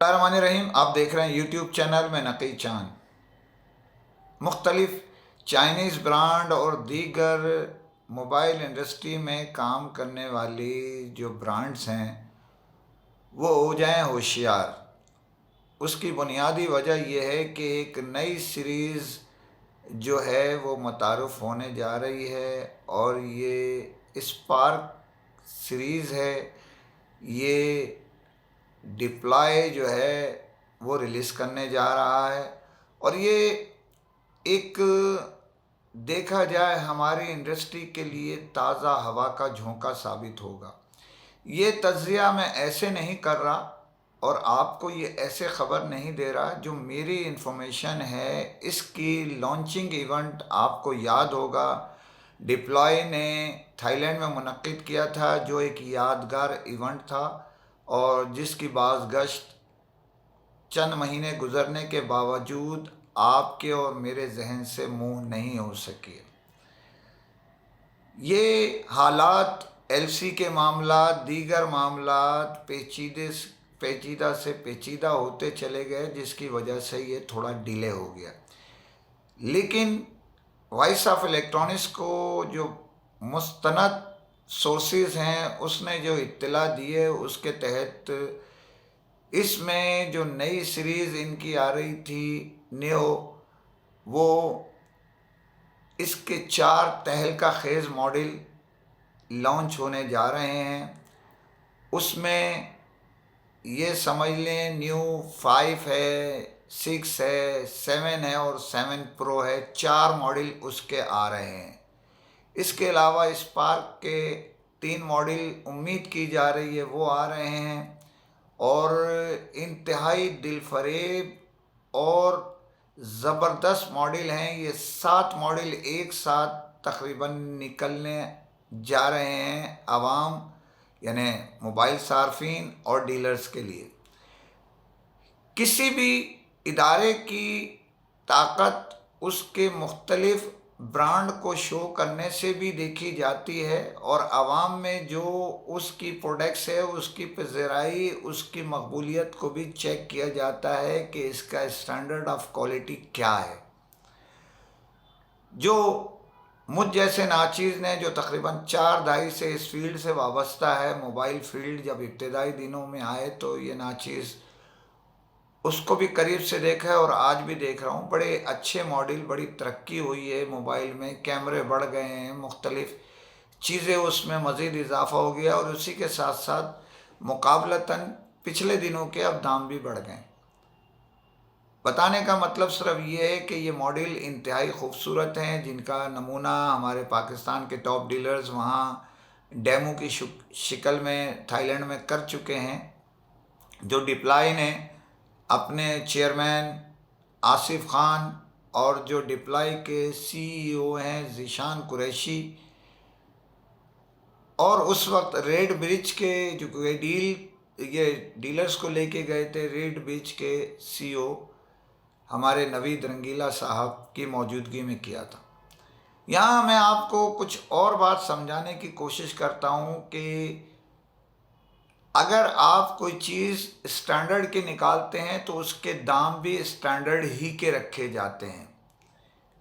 रहीम, आप देख रहे हैं यूट्यूब चैनल में नकी चांद। मुख्तलिफ चाइनीज़ ब्रांड और दीगर मोबाइल इंडस्ट्री में काम करने वाली जो ब्रांड्स हैं वो हो जाएं होशियार। उसकी बुनियादी वजह यह है कि एक नई सीरीज़ जो है वो मुतारुफ़ होने जा रही है और ये स्पार्क सीरीज़ है। ये डिप्लॉय जो है वो रिलीज़ करने जा रहा है और ये एक देखा जाए हमारी इंडस्ट्री के लिए ताज़ा हवा का झोंका साबित होगा। ये तज्ज़िया मैं ऐसे नहीं कर रहा और आपको ये ऐसे ख़बर नहीं दे रहा। जो मेरी इन्फॉर्मेशन है, इसकी लॉन्चिंग इवेंट आपको याद होगा डिप्लॉय ने थाईलैंड में मुनक्किद किया था, जो एक यादगार इवेंट था और जिसकी बाज़गश्त चंद महीने गुजरने के बावजूद आपके और मेरे जहन से मुंह नहीं हो सकी। ये हालात एलसी के मामला, दीगर मामलात पेचीदा से पेचीदा होते चले गए, जिसकी वजह से ये थोड़ा डिले हो गया। लेकिन वॉइस ऑफ इलेक्ट्रॉनिक्स को जो मुस्तनद सोर्सेज हैं उसने जो इत्तला दी है, उसके तहत इसमें जो नई सीरीज़ इनकी आ रही थी नियो, वो इसके 4 तहलका खेज़ मॉडल लॉन्च होने जा रहे हैं। उसमें ये समझ लें न्यू 5 है, 6 है, 7 है और 7 प्रो है। 4 मॉडल उसके आ रहे हैं। इसके अलावा स्पार्क के 3 मॉडल उम्मीद की जा रही है वो आ रहे हैं और इंतहाई दिलफरेब और ज़बरदस्त मॉडल हैं। ये 7 मॉडल एक साथ तकरीबन निकलने जा रहे हैं आवाम यानी मोबाइल सार्फिन और डीलर्स के लिए। किसी भी इदारे की ताकत उसके मुख्तलिफ ब्रांड को शो करने से भी देखी जाती है और आवाम में जो उसकी प्रोडक्ट्स है उसकी पज़राई, उसकी मकबूलियत को भी चेक किया जाता है कि इसका स्टैंडर्ड ऑफ क्वालिटी क्या है। जो मुझ जैसे नाचीज़ ने जो तकरीबन 4 दहाई से इस फील्ड से वाबस्ता है, मोबाइल फील्ड जब इब्तदाई दिनों में आए तो ये नाचीज़ उसको भी करीब से देखा है और आज भी देख रहा हूँ। बड़े अच्छे मॉडल, बड़ी तरक्की हुई है मोबाइल में, कैमरे बढ़ गए हैं, मुख्तलिफ चीज़ें उसमें मज़ीद इजाफ़ा हो गया और उसी के साथ साथ मुकाबलतन पिछले दिनों के अब दाम भी बढ़ गए। बताने का मतलब सिर्फ ये है कि ये मॉडल इंतहाई खूबसूरत हैं, जिनका नमूना हमारे पाकिस्तान के टॉप डीलर्स वहाँ डेमो की शिकल में थाईलैंड में कर चुके हैं। जो डिप्लॉय ने अपने चेयरमैन आसिफ खान और जो डिप्लॉय के सीईओ हैं ज़ीशान कुरैशी, और उस वक्त रेड ब्रिज के जो ये डीलर्स को लेके गए थे, रेड ब्रिज के सीईओ हमारे नवीद रंगीला साहब की मौजूदगी में किया था। यहाँ मैं आपको कुछ और बात समझाने की कोशिश करता हूँ कि अगर आप कोई चीज़ स्टैंडर्ड के निकालते हैं तो उसके दाम भी स्टैंडर्ड ही के रखे जाते हैं।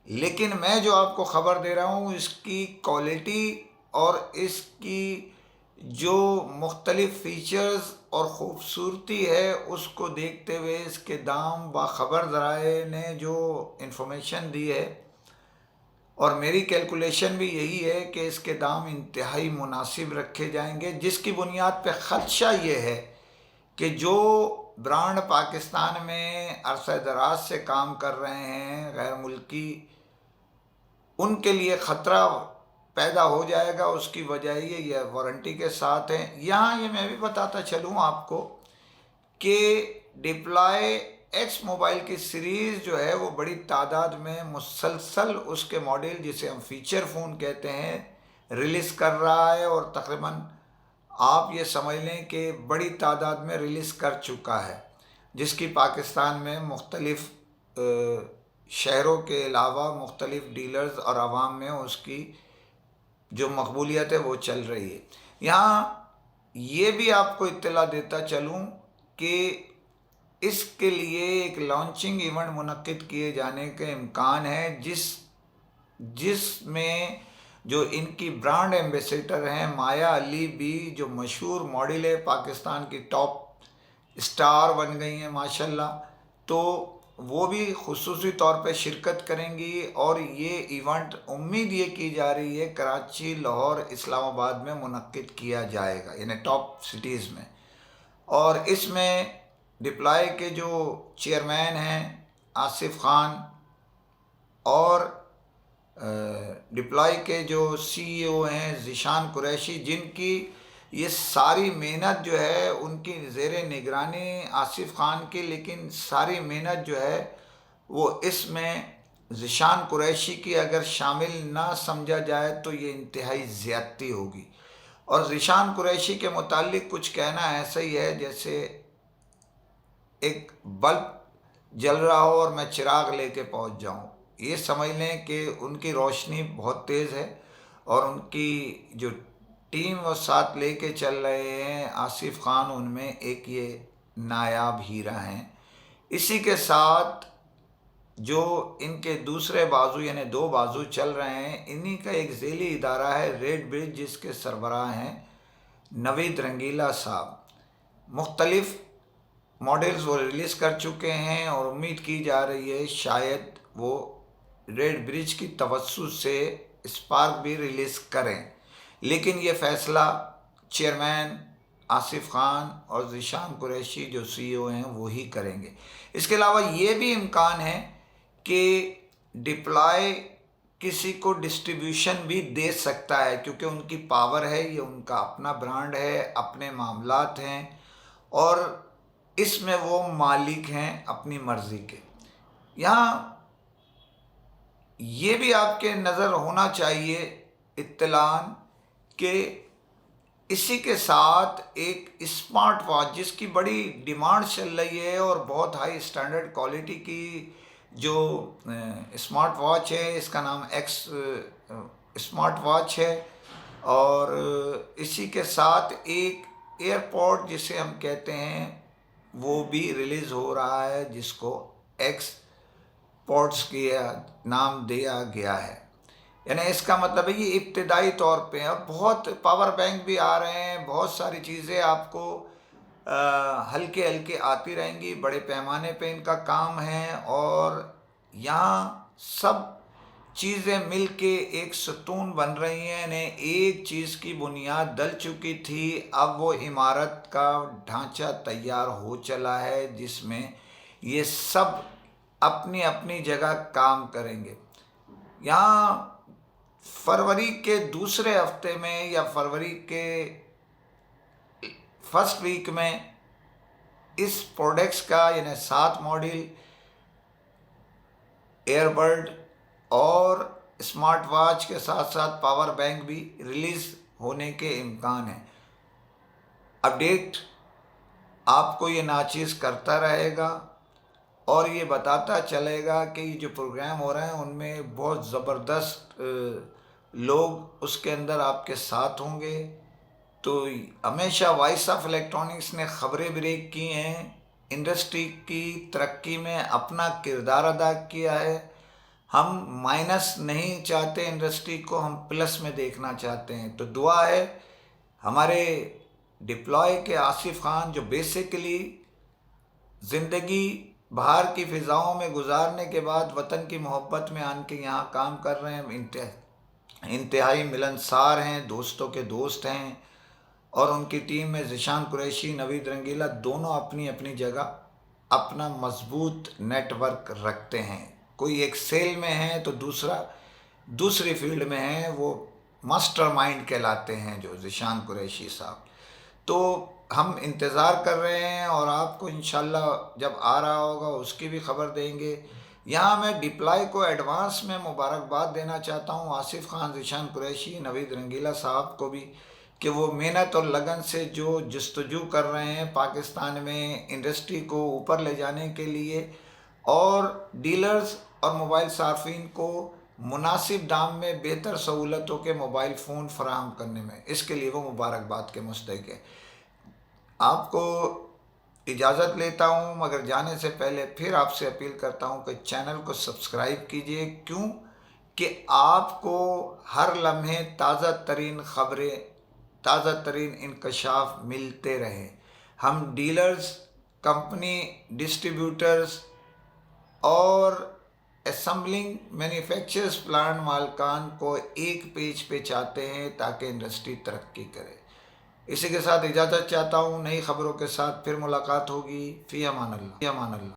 लेकिन मैं जो आपको ख़बर दे रहा हूँ, इसकी क्वालिटी और इसकी जो मुख्तलिफ़ फ़ीचर्स और ख़ूबसूरती है उसको देखते हुए इसके दाम बाखबर ज़राए ने जो इन्फॉर्मेशन दी है और मेरी कैलकुलेशन भी यही है कि इसके दाम इंतहाई मुनासिब रखे जाएंगे, जिसकी बुनियाद पे ख़दशा ये है कि जो ब्रांड पाकिस्तान में अरसा दराज से काम कर रहे हैं गैर मुल्की, उनके लिए ख़तरा पैदा हो जाएगा। उसकी वजह ये वारंटी के साथ है। यहाँ ये मैं भी बताता चलूँ आपको कि डिप्लॉय एक्स मोबाइल की सीरीज़ जो है वो बड़ी तादाद में मुसलसल उसके मॉडल, जिसे हम फीचर फ़ोन कहते हैं, रिलीज़ कर रहा है और तकरीबन आप ये समझ लें कि बड़ी तादाद में रिलीज़ कर चुका है, जिसकी पाकिस्तान में मुख्तलिफ़ शहरों के अलावा मुख्तलिफ़ डीलर्स और आवाम में उसकी जो मकबूलियत है वो चल रही है। यहाँ ये भी आपको इत्तला देता चलूँ कि इसके लिए एक लॉन्चिंग इवेंट मुनक्किद किए जाने के इम्कान है, जिसमें जो इनकी ब्रांड एम्बेसडर हैं माया अली भी, जो मशहूर मॉडल है, पाकिस्तान की टॉप स्टार बन गई हैं माशाल्लाह, तो वो भी खुसूसी तौर पे शिरकत करेंगी। और ये इवेंट उम्मीद ये की जा रही है कराची, लाहौर, इस्लामाबाद में मुनक्किद किया जाएगा, यानी टॉप सिटीज़ में। और इसमें डिप्लॉय के जो चेयरमैन हैं आसिफ खान और डिप्लॉय के जो सीईओ हैं ज़ीशान कुरैशी, जिनकी ये सारी मेहनत जो है उनकी ज़ेरे निगरानी आसिफ खान की, लेकिन सारी मेहनत जो है वो इसमें ज़ीशान कुरैशी की अगर शामिल ना समझा जाए तो ये इंतहाई ज़्यादती होगी। और ज़ीशान कुरैशी के मुतालिक कुछ कहना ऐसा ही है जैसे एक बल्ब जल रहा हो और मैं चिराग लेके पहुंच जाऊं। ये समझ लें कि उनकी रोशनी बहुत तेज़ है और उनकी जो टीम वो साथ लेके चल रहे हैं आसिफ खान, उनमें एक ये नायाब हीरा हैं। इसी के साथ जो इनके दूसरे बाजू यानी दो बाजू चल रहे हैं, इन्हीं का एक ज़ेली इदारा है रेड ब्रिज, जिसके सरबराह हैं नवीद रंगीला साहब। मुख्तलिफ़ मॉडल्स वो रिलीज़ कर चुके हैं और उम्मीद की जा रही है शायद वो रेड ब्रिज की तवस्सुत से स्पार्क भी रिलीज़ करें, लेकिन ये फ़ैसला चेयरमैन आसिफ खान और ज़ीशान कुरैशी जो सीईओ हैं वो ही करेंगे। इसके अलावा ये भी इम्कान है कि डिप्लॉय किसी को डिस्ट्रीब्यूशन भी दे सकता है, क्योंकि उनकी पावर है, ये उनका अपना ब्रांड है, अपने मामलात हैं और इसमें वो मालिक हैं अपनी मर्ज़ी के। यहाँ ये भी आपके नज़र होना चाहिए इत्तलान कि इसी के साथ एक स्मार्ट वॉच जिसकी बड़ी डिमांड चल रही है और बहुत हाई स्टैंडर्ड क्वालिटी की जो स्मार्ट वॉच है, इसका नाम एक्स स्मार्ट वॉच है। और इसी के साथ एक एयरपॉड जिसे हम कहते हैं वो भी रिलीज़ हो रहा है, जिसको एक्स पॉड्स के नाम दिया गया है। यानी इसका मतलब है ये इब्तदाई तौर पे है। अब बहुत पावर बैंक भी आ रहे हैं, बहुत सारी चीज़ें आपको हल्के हल्के आती रहेंगी, बड़े पैमाने पे इनका काम है और यहाँ सब चीज़ें मिल के एक सतून बन रही हैं। यानी एक चीज़ की बुनियाद डल चुकी थी, अब वो इमारत का ढांचा तैयार हो चला है, जिसमें ये सब अपनी अपनी जगह काम करेंगे। यहाँ फरवरी के दूसरे हफ्ते में या फरवरी के फर्स्ट वीक में इस प्रोडक्ट्स का यानी 7 मॉडल एयरबर्ड और स्मार्ट वॉच के साथ साथ पावर बैंक भी रिलीज़ होने के इम्कान हैं। अपडेट आपको ये नाचीज़ करता रहेगा और ये बताता चलेगा कि जो प्रोग्राम हो रहे हैं उनमें बहुत ज़बरदस्त लोग उसके अंदर आपके साथ होंगे। तो हमेशा वॉइस ऑफ इलेक्ट्रॉनिक्स ने ख़बरें ब्रेक की हैं, इंडस्ट्री की तरक्की में अपना किरदार अदा किया है। हम माइनस नहीं चाहते इंडस्ट्री को, हम प्लस में देखना चाहते हैं। तो दुआ है हमारे डिप्लॉय के आसिफ खान, जो बेसिकली ज़िंदगी बाहर की फ़िज़ाओं में गुजारने के बाद वतन की मोहब्बत में आन के यहाँ काम कर रहे हैं, इंतहाई मिलनसार हैं, दोस्तों के दोस्त हैं और उनकी टीम में ज़ीशान कुरैशी, नवीद रंगीला दोनों अपनी अपनी जगह अपना मजबूत नेटवर्क रखते हैं। कोई एक सेल में है तो दूसरा दूसरी फील्ड में है, वो मास्टरमाइंड कहलाते हैं जो ज़ीशान कुरैशी साहब। तो हम इंतज़ार कर रहे हैं और आपको इंशाल्लाह जब आ रहा होगा उसकी भी ख़बर देंगे। यहाँ मैं डिप्लॉय को एडवांस में मुबारकबाद देना चाहता हूँ, आसिफ खान, ज़ीशान कुरैशी, नवीद रंगीला साहब को भी, कि वो मेहनत और लगन से जो जस्तजू कर रहे हैं पाकिस्तान में इंडस्ट्री को ऊपर ले जाने के लिए और डीलर्स और मोबाइल सार्फिन को मुनासिब दाम में बेहतर सहूलतों के मोबाइल फ़ोन फराहम करने में, इसके लिए वो मुबारकबाद के मुस्तहिक़ है। आपको इजाज़त लेता हूँ, मगर जाने से पहले फिर आपसे अपील करता हूँ कि चैनल को सब्सक्राइब कीजिए। क्यों कि आपको हर लम्हे ताज़ा तरीन ख़बरें, ताज़ा तरीन इंकशाफ मिलते रहे। हम डीलर्स, कंपनी, डिस्ट्रीब्यूटर्स और असम्बलिंग मैन्युफैक्चरर्स प्लांट मालकान को एक पेज पे चाहते हैं ताकि इंडस्ट्री तरक्की करे। इसी के साथ इजाज़त चाहता हूँ। नई खबरों के साथ फिर मुलाकात होगी। फ़ी अमान अल्लाह।